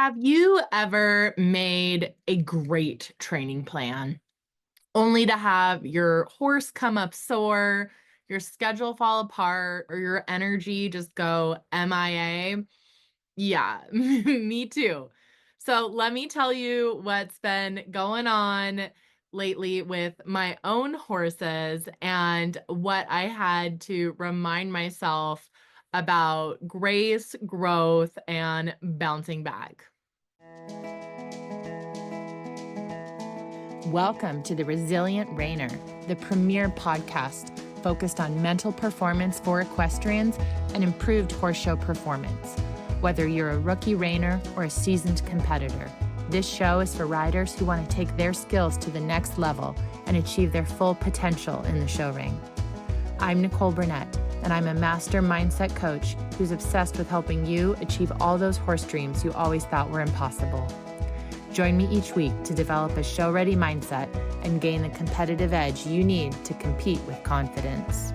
Have you ever made a great training plan only to have your horse come up sore, your schedule fall apart, or your energy just go MIA? Yeah, me too. So let me tell you what's been going on lately with my own horses and what I had to remind myself about grace, growth, and bouncing back. Welcome to the Resilient Reiner, the premier podcast focused on mental performance for equestrians and improved horse show performance. Whether you're a rookie reiner or a seasoned competitor, this show is for riders who want to take their skills to the next level and achieve their full potential in the show ring. I'm Nicole Burnett, and I'm a master mindset coach who's obsessed with helping you achieve all those horse dreams you always thought were impossible. Join me each week to develop a show-ready mindset and gain the competitive edge you need to compete with confidence.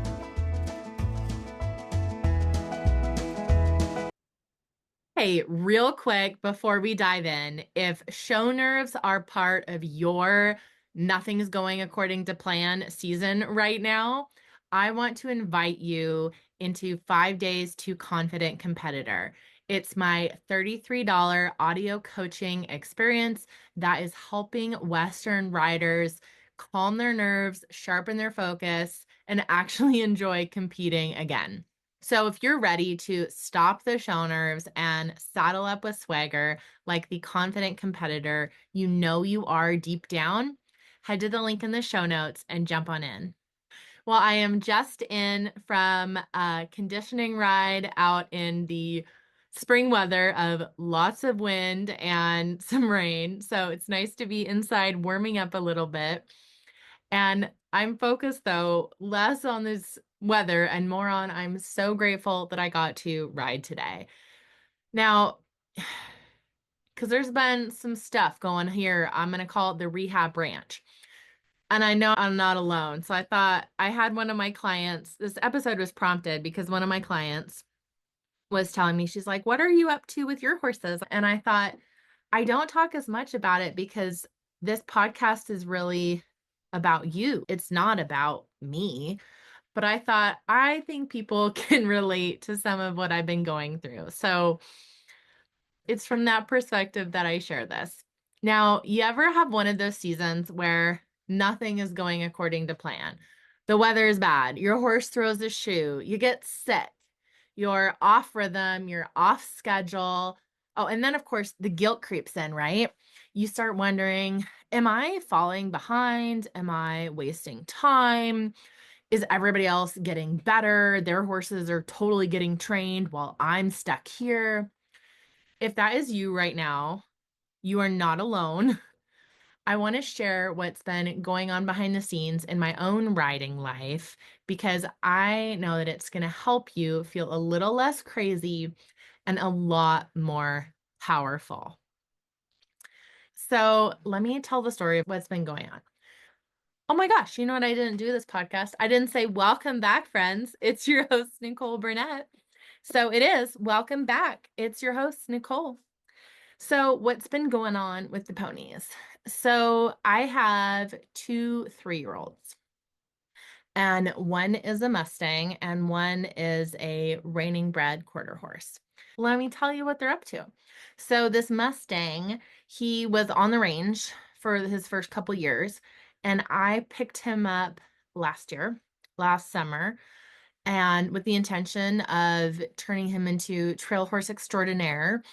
Hey, real quick before we dive in, if show nerves are part of your nothing's going according to plan season right now, I want to invite you into 5 Days to Confident Competitor. It's my $33 audio coaching experience that is helping Western riders calm their nerves, sharpen their focus, and actually enjoy competing again. So if you're ready to stop the show nerves and saddle up with swagger like the confident competitor you know you are deep down, head to the link in the show notes and jump on in. Well, I am just in from a conditioning ride out in the spring weather of lots of wind and some rain. So it's nice to be inside warming up a little bit. And I'm focused, though, less on this weather and more on I'm so grateful that I got to ride today. Now, because there's been some stuff going here, I'm going to call it the rehab ranch. And I know I'm not alone. So I thought I had one of my clients, this episode was prompted because one of my clients was telling me, she's like, "What are you up to with your horses?" And I thought, I don't talk as much about it because this podcast is really about you. It's not about me. But I thought, I think people can relate to some of what I've been going through. So it's from that perspective that I share this. Now, you ever have one of those seasons where nothing is going according to plan? The weather is bad, your horse throws a shoe, you get sick, you're off rhythm, you're off schedule. Oh, and then of course the guilt creeps in, right? You start wondering, am I falling behind? Am I wasting time? Is everybody else getting better? Their horses are totally getting trained while I'm stuck here. If that is you right now, you are not alone. I want to share what's been going on behind the scenes in my own riding life because I know that it's going to help you feel a little less crazy and a lot more powerful. So, let me tell the story of what's been going on. Oh my gosh, you know what I didn't do this podcast? I didn't say welcome back, friends. It's your host, Nicole Burnett. So it is welcome back. It's your host, Nicole. So, what's been going on with the ponies? So, I have two 3-year-olds, and one is a Mustang, and one is a reining bred quarter horse. Let me tell you what they're up to. So, this Mustang, he was on the range for his first couple years, and I picked him up last summer, and with the intention of turning him into trail horse extraordinaire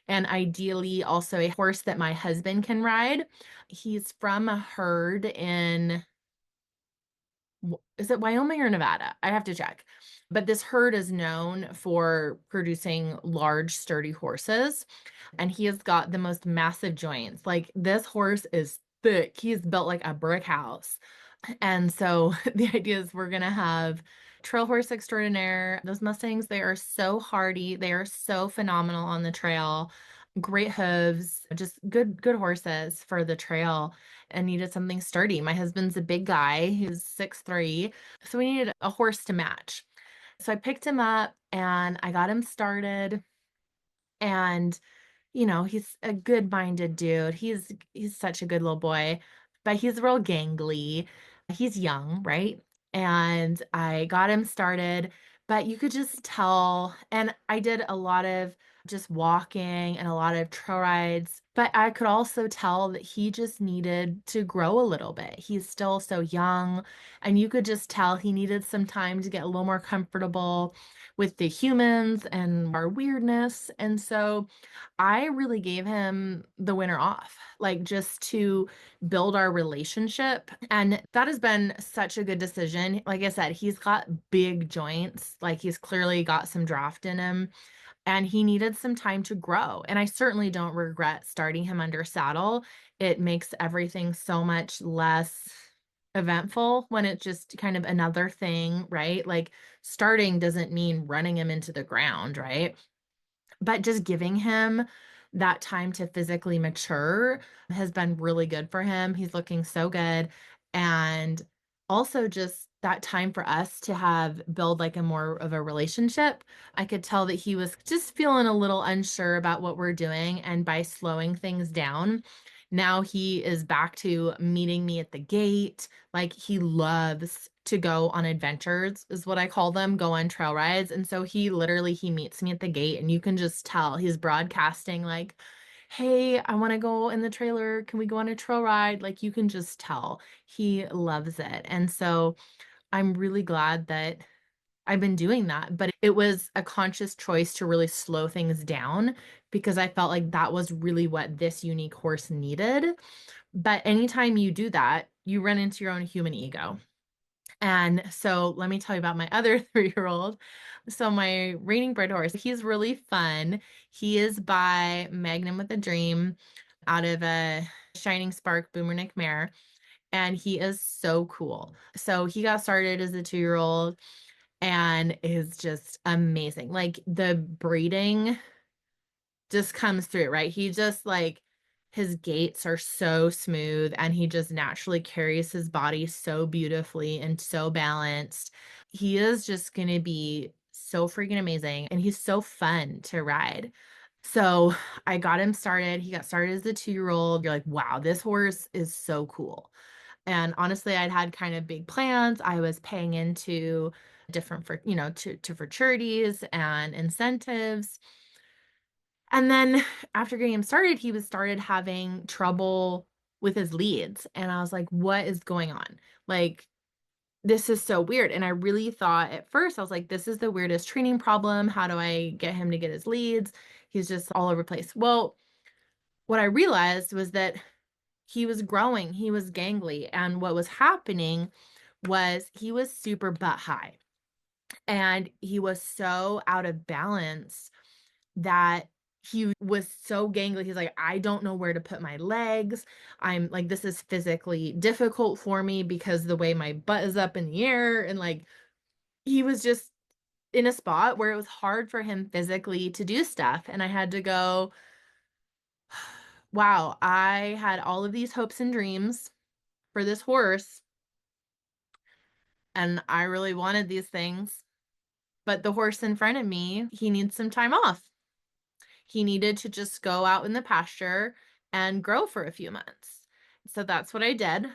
and ideally also a horse that my husband can ride. He's from a herd in, is it Wyoming or Nevada? I have to check. But this herd is known for producing large, sturdy horses, and he has got the most massive joints. Like this horse is thick. He's built like a brick house. And so the idea is we're going to have trail horse extraordinaire. Those Mustangs, they are so hardy. They are so phenomenal on the trail. Great hooves, just good horses for the trail and needed something sturdy. My husband's a big guy. He's 6'3". So we needed a horse to match. So I picked him up and I got him started. And he's a good-minded dude. He's such a good little boy, but he's real gangly. He's young, right? And I got him started, but you could just tell, and I did a lot of just walking and a lot of trail rides, but I could also tell that he just needed to grow a little bit. He's still so young, and you could just tell he needed some time to get a little more comfortable with the humans and our weirdness. And so I really gave him the winter off, like just to build our relationship. And that has been such a good decision. Like I said, he's got big joints, like he's clearly got some draft in him, and he needed some time to grow. And I certainly don't regret starting him under saddle. It makes everything so much less eventful when it's just kind of another thing, right? Like starting doesn't mean running him into the ground, right? But just giving him that time to physically mature has been really good for him. He's looking so good. And also just that time for us to have build like a more of a relationship. I could tell that he was just feeling a little unsure about what we're doing. And by slowing things down, now he is back to meeting me at the gate. Like he loves to go on adventures is what I call them, go on trail rides. And so he meets me at the gate and you can just tell he's broadcasting like, "Hey, I want to go in the trailer. Can we go on a trail ride?" Like you can just tell he loves it. And so I'm really glad that I've been doing that, but it was a conscious choice to really slow things down because I felt like that was really what this unique horse needed. But anytime you do that, you run into your own human ego. And so let me tell you about my other 3-year-old. So my reigning bred horse, he's really fun. He is by Magnum with a Dream out of a Shining Spark Boomernick mare. And he is so cool. So he got started as a 2-year-old and is just amazing. Like the breeding just comes through, right? He just like his gaits are so smooth and he just naturally carries his body so beautifully and so balanced. He is just going to be so freaking amazing and he's so fun to ride. So I got him started. He got started as a 2-year-old. You're like, wow, this horse is so cool. And honestly, I'd had kind of big plans. I was paying into different for, to for charities and incentives. And then after getting him started, he was started having trouble with his leads. And I was like, what is going on? Like, this is so weird. And I really thought at first, I was like, this is the weirdest training problem. How do I get him to get his leads? He's just all over the place. Well, what I realized was that he was growing, he was gangly. And what was happening was he was super butt high and he was so out of balance that he was so gangly. He's like, I don't know where to put my legs. I'm like, this is physically difficult for me because the way my butt is up in the air. And like, he was just in a spot where it was hard for him physically to do stuff. And I had to go, wow, I had all of these hopes and dreams for this horse. And I really wanted these things. But the horse in front of me, he needs some time off. He needed to just go out in the pasture and grow for a few months. So that's what I did.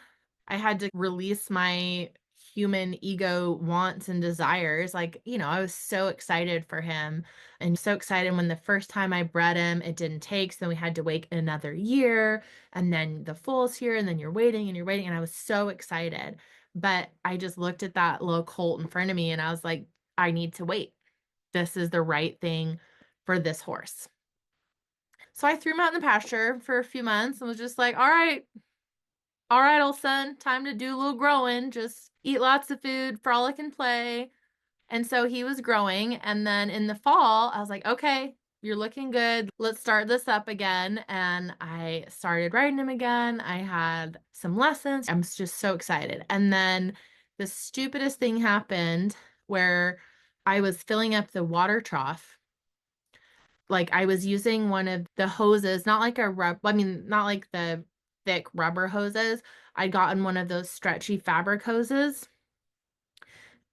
I had to release my human ego wants and desires. Like, I was so excited for him and so excited when the first time I bred him, it didn't take. So we had to wait another year and then the foal's here and then you're waiting and you're waiting. And I was so excited. But I just looked at that little colt in front of me and I was like, I need to wait. This is the right thing for this horse. So I threw him out in the pasture for a few months and was just like, all right, old son, time to do a little growing. Just eat lots of food, frolic and play. And so he was growing. And then in the fall, I was like, okay, you're looking good. Let's start this up again. And I started riding him again. I had some lessons. I'm just so excited. And then the stupidest thing happened where I was filling up the water trough, like I was using one of the hoses, not like not like the thick rubber hoses. I'd gotten one of those stretchy fabric hoses.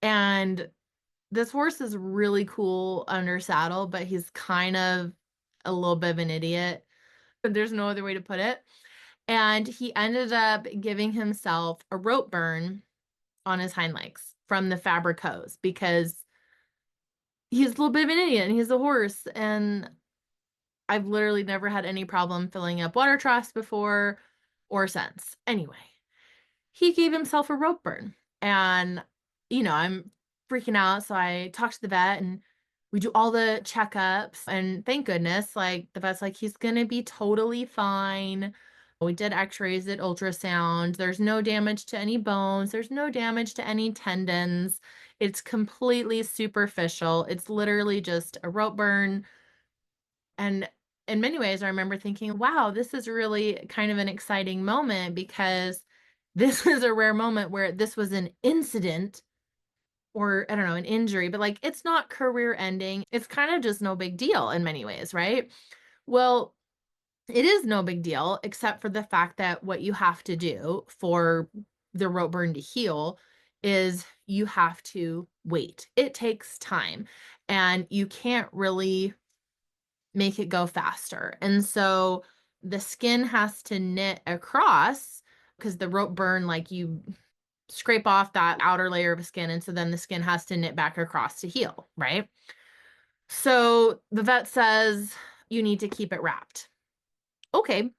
And this horse is really cool under saddle, but he's kind of a little bit of an idiot. There's no other way to put it. And he ended up giving himself a rope burn on his hind legs from the fabric hose because he's a little bit of an idiot and he's a horse. And I've literally never had any problem filling up water troughs before or since. Anyway, he gave himself a rope burn. And, I'm freaking out. So I talked to the vet and we do all the checkups. And thank goodness, like the vet's like, he's going to be totally fine. We did x-rays, did ultrasound. There's no damage to any bones. There's no damage to any tendons. It's completely superficial. It's literally just a rope burn. And in many ways, I remember thinking, wow, this is really kind of an exciting moment because this is a rare moment where this was an incident or I don't know, an injury, but like it's not career ending. It's kind of just no big deal in many ways, right? Well, it is no big deal, except for the fact that what you have to do for the rope burn to heal is you have to wait. It takes time and you can't really make it go faster. And so the skin has to knit across because the rope burn, like you scrape off that outer layer of skin. And so then the skin has to knit back across to heal, right? So the vet says you need to keep it wrapped. Okay.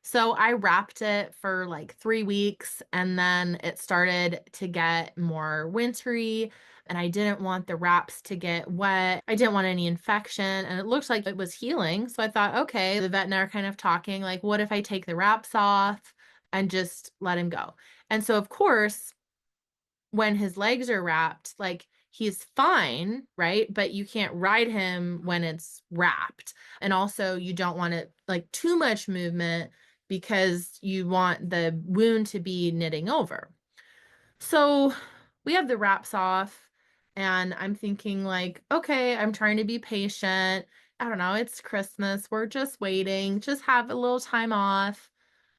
So I wrapped it for like 3 weeks and then it started to get more wintry and I didn't want the wraps to get wet. I didn't want any infection and it looked like it was healing. So I thought, okay, the vet and I are kind of talking like, what if I take the wraps off and just let him go? And so, of course, when his legs are wrapped, like he's fine, right? But you can't ride him when it's wrapped. And also, you don't want it like too much movement because you want the wound to be knitting over. So we have the wraps off, and I'm thinking, like, okay, I'm trying to be patient. I don't know, it's Christmas. We're just waiting, just have a little time off.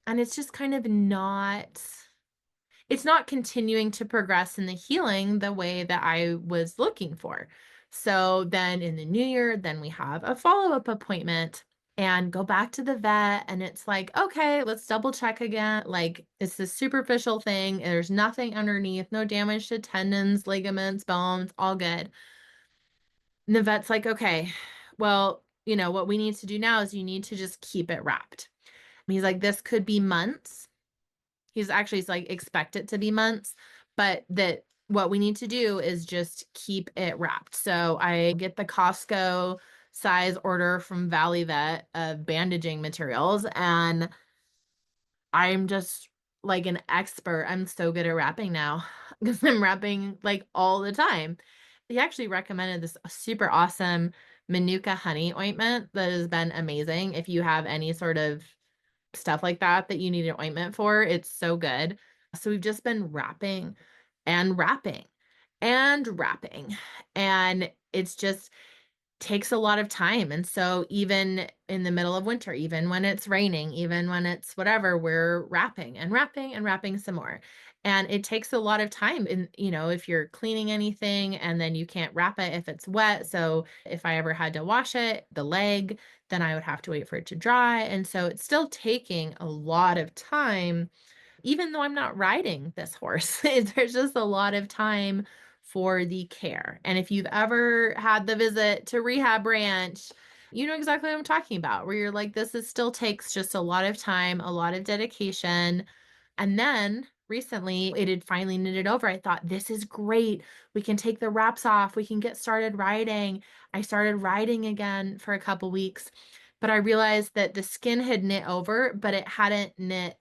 And it's just kind of not it's not continuing to progress in the healing the way that I was looking for. So then in the new year, then we have a follow-up appointment and go back to the vet. And it's like, okay, let's double check again. Like, it's this superficial thing. There's nothing underneath, no damage to tendons, ligaments, bones, all good. And the vet's like, okay, well, what we need to do now is you need to just keep it wrapped. And he's like, this could be months. He's like, expect it to be months, but that what we need to do is just keep it wrapped. So I get the Costco size order from Valley Vet of bandaging materials, and I'm just like an expert. I'm so good at wrapping now because I'm wrapping like all the time. He actually recommended this super awesome Manuka honey ointment that has been amazing. If you have any sort of stuff like that that you need an ointment for. It's so good. So we've just been wrapping and wrapping and wrapping. And it's just takes a lot of time. And so even in the middle of winter, even when it's raining, even when it's whatever, we're wrapping and wrapping and wrapping some more. And it takes a lot of time. And, if you're cleaning anything and then you can't wrap it if it's wet. So if I ever had to wash it, the leg, then I would have to wait for it to dry. And so it's still taking a lot of time even though I'm not riding this horse. There's just a lot of time for the care. And if you've ever had the visit to Rehab Ranch, you know exactly what I'm talking about, where you're like, this is still takes just a lot of time, a lot of dedication. And then recently it had finally knitted over. I thought, this is great. We can take the wraps off. We can get started riding. I started riding again for a couple weeks, but I realized that the skin had knit over, but it hadn't knit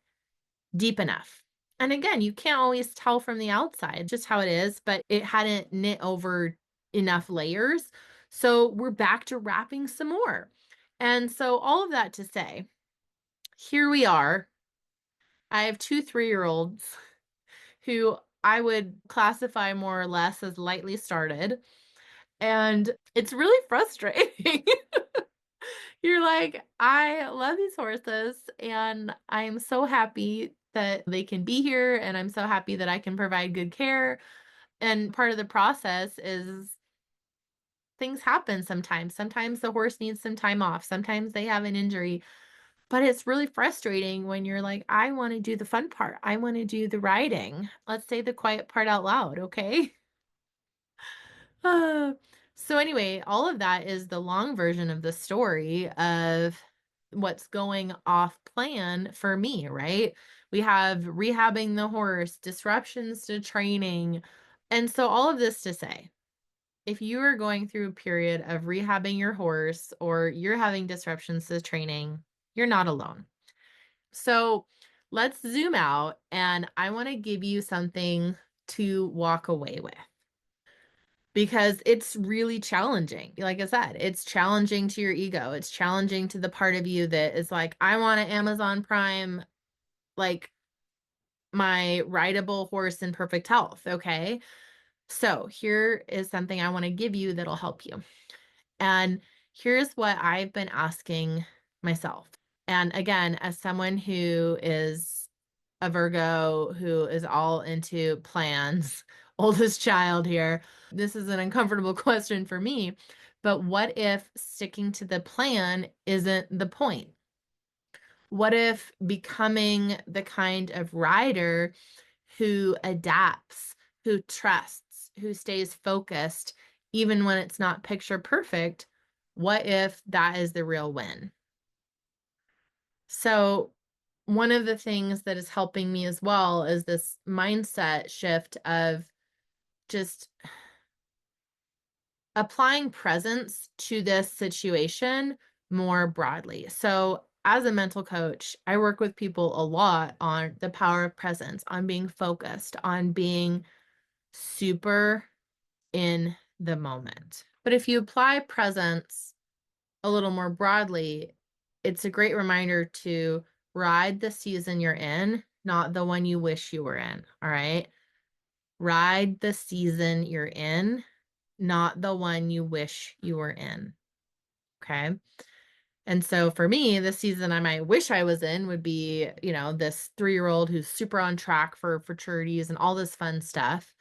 deep enough. And again, you can't always tell from the outside just how it is, but it hadn't knit over enough layers. So we're back to wrapping some more. And so all of that to say, here we are. I have 2 3-year-olds who I would classify more or less as lightly started. And it's really frustrating. You're like, I love these horses and I'm so happy that they can be here and I'm so happy that I can provide good care. And part of the process is things happen sometimes. Sometimes the horse needs some time off. Sometimes they have an injury. But it's really frustrating when you're like, I want to do the fun part. I want to do the riding. Let's say the quiet part out loud, okay? Uh, so anyway, all of that is the long version of the story of what's going off plan for me, right? We have rehabbing the horse, disruptions to training. And so all of this to say, if you are going through a period of rehabbing your horse or you're having disruptions to training, you're not alone. So let's zoom out and I want to give you something to walk away with because it's really challenging. Like I said, it's challenging to your ego. It's challenging to the part of you that is like, I want an Amazon Prime, like my rideable horse in perfect health. Okay. So here is something I want to give you that'll help you. And here's what I've been asking myself. And again, as someone who is a Virgo who is all into plans, oldest child here, this is an uncomfortable question for me. But what if sticking to the plan isn't the point? What if becoming the kind of rider who adapts, who trusts, who stays focused, even when it's not picture perfect? What if that is the real win? So, one of the things that is helping me as well is this mindset shift of just applying presence to this situation more broadly. So, as a mental coach, I work with people a lot on the power of presence, on being focused, on being super in the moment. But if you apply presence a little more broadly, it's a great reminder to ride the season you're in, not the one you wish you were in. All right. Ride the season you're in, not the one you wish you were in. Okay. And so for me, the season I might wish I was in would be, this 3-year-old who's super on track for futurities and all this fun stuff.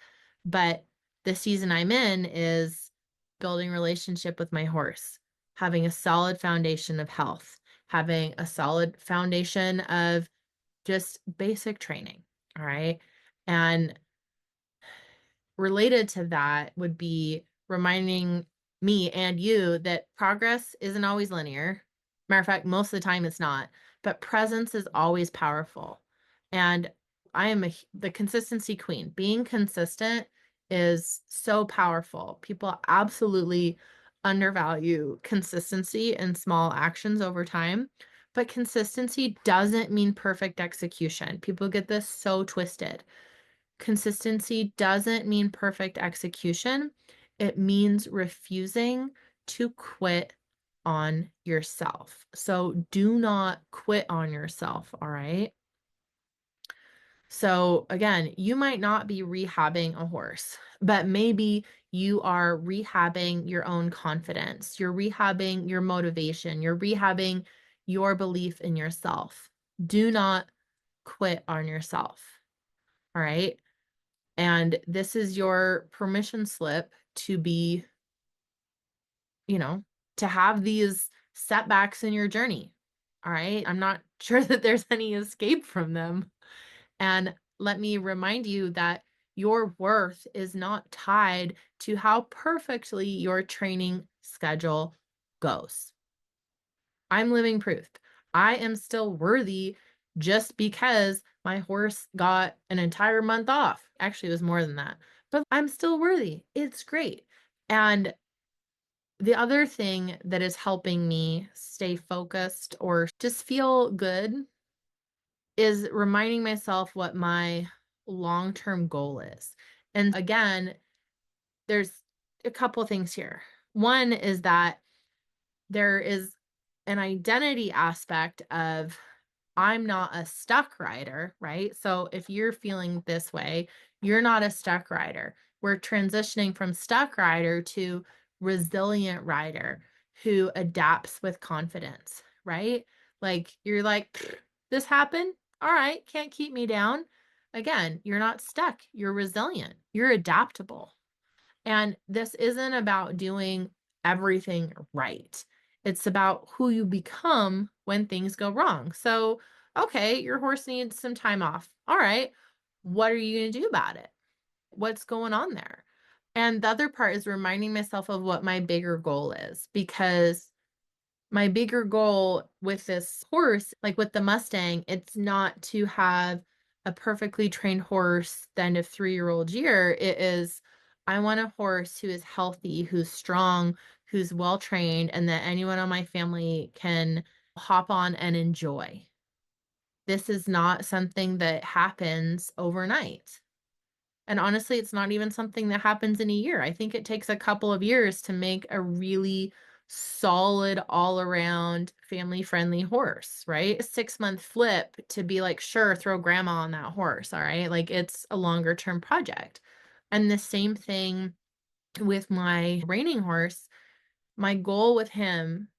But the season I'm in is building relationship with my horse, having a solid foundation of health, having a solid foundation of just basic training. All right. And related to that would be reminding me and you that progress isn't always linear. Matter of fact, most of the time it's not, but presence is always powerful. And I am the consistency queen. Being consistent is so powerful. People absolutely undervalue consistency and small actions over time, but consistency doesn't mean perfect execution. People get this so twisted. Consistency doesn't mean perfect execution. It means refusing to quit on yourself. So do not quit on yourself, all right? So again, you might not be rehabbing a horse, but maybe you are rehabbing your own confidence. You're rehabbing your motivation. You're rehabbing your belief in yourself. Do not quit on yourself, all right? And this is your permission slip to be, you know, to have these setbacks in your journey. All right. I'm not sure that there's any escape from them. And let me remind you that your worth is not tied to how perfectly your training schedule goes. I'm living proof. I am still worthy just because my horse got an entire month off. Actually, it was more than that, but I'm still worthy. It's great. And the other thing that is helping me stay focused or just feel good is reminding myself what my long term goal is. And again, there's a couple things here. One is that there is an identity aspect of I'm not a stuck rider, right? So if you're feeling this way, you're not a stuck rider. We're transitioning from stuck rider to resilient rider who adapts with confidence, right? Like you're like, this happened. All right, can't keep me down. Again, you're not stuck. You're resilient. You're adaptable. And this isn't about doing everything right. It's about who you become when things go wrong. So, okay, your horse needs some time off. All right. What are you going to do about it? What's going on there? And the other part is reminding myself of what my bigger goal is, because my bigger goal with this horse, like with the Mustang, it's not to have a perfectly trained horse the end of 3-year-old year. It is, I want a horse who is healthy, who's strong, who's well trained, and that anyone on my family can hop on and enjoy. This is not something that happens overnight. And honestly, it's not even something that happens in a year. I think it takes a couple of years to make a really solid, all around family friendly horse, right? A 6-month flip to be like, sure, throw grandma on that horse. All right. Like it's a longer term project. And the same thing with my reining horse. My goal with him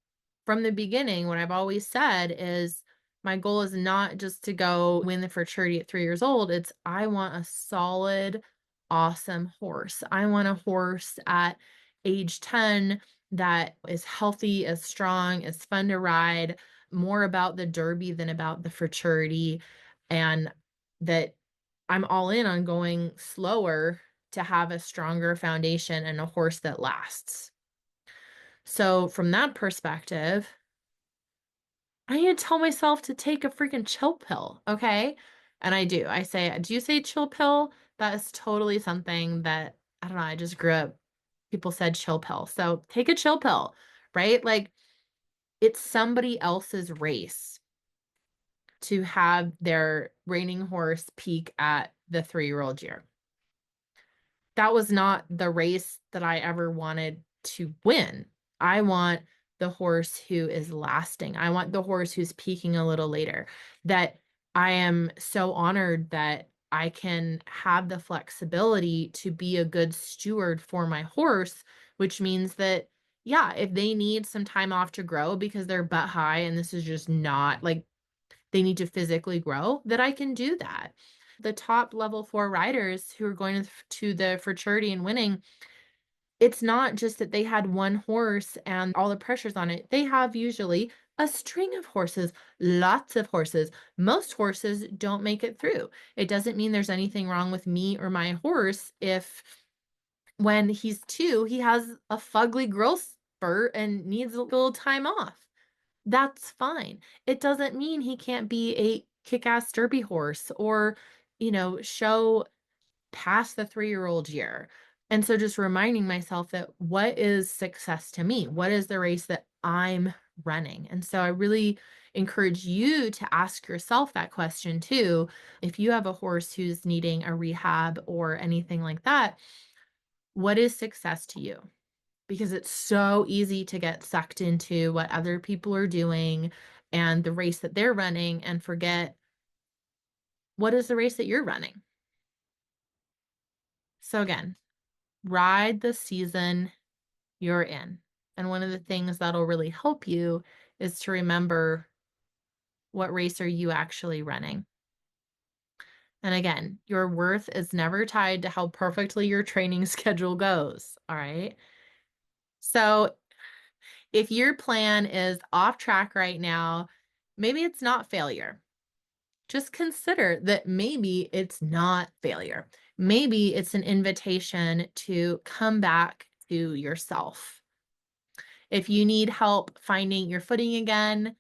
from the beginning, what I've always said is my goal is not just to go win the futurity at 3 years old. It's I want a solid, awesome horse. I want a horse at age 10 that is healthy, is strong, is fun to ride, more about the derby than about the futurity, and that I'm all in on going slower to have a stronger foundation and a horse that lasts. So, from that perspective, I need to tell myself to take a freaking chill pill, okay? And I do. I say, "Do you say chill pill?" That is totally something that I don't know, I just grew up, people said chill pill. So, take a chill pill, right? Like, it's somebody else's race to have their reigning horse peak at the 3-year-old year. That was not the race that I ever wanted to win. I want the horse who is lasting. I want the horse who's peaking a little later. That I am so honored that I can have the flexibility to be a good steward for my horse, which means that, yeah, if they need some time off to grow because they're butt high and this is just not like they need to physically grow, that I can do that. The top level 4 riders who are going to the futurity and winning, it's not just that they had one horse and all the pressures on it. They have usually a string of horses, lots of horses. Most horses don't make it through. It doesn't mean there's anything wrong with me or my horse if when he's 2, he has a fugly growth spurt and needs a little time off. That's fine. It doesn't mean he can't be a kick-ass derby horse or, show past the 3-year-old year. And so just reminding myself that what is success to me? What is the race that I'm running? And so I really encourage you to ask yourself that question too. If you have a horse who's needing a rehab or anything like that, what is success to you? Because it's so easy to get sucked into what other people are doing and the race that they're running and forget what is the race that you're running. So again, ride the season you're in. And one of the things that'll really help you is to remember what race are you actually running. And again, your worth is never tied to how perfectly your training schedule goes. All right. So if your plan is off track right now, maybe it's not failure. Just consider that maybe it's not failure. Maybe it's an invitation to come back to yourself. If you need help finding your footing again,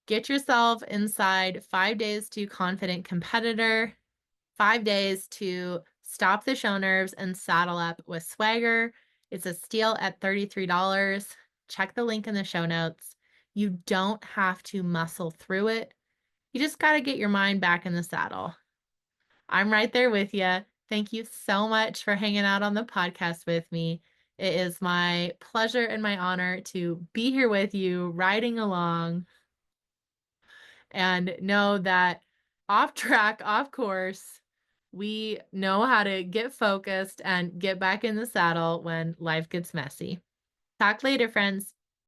get yourself inside 5 days to confident competitor, 5 days to stop the show nerves and saddle up with swagger. It's a steal at $33. Check the link in the show notes. You don't have to muscle through it. You just got to get your mind back in the saddle. I'm right there with you. Thank you so much for hanging out on the podcast with me. It is my pleasure and my honor to be here with you, riding along, and know that off track, off course, we know how to get focused and get back in the saddle when life gets messy. Talk later, friends.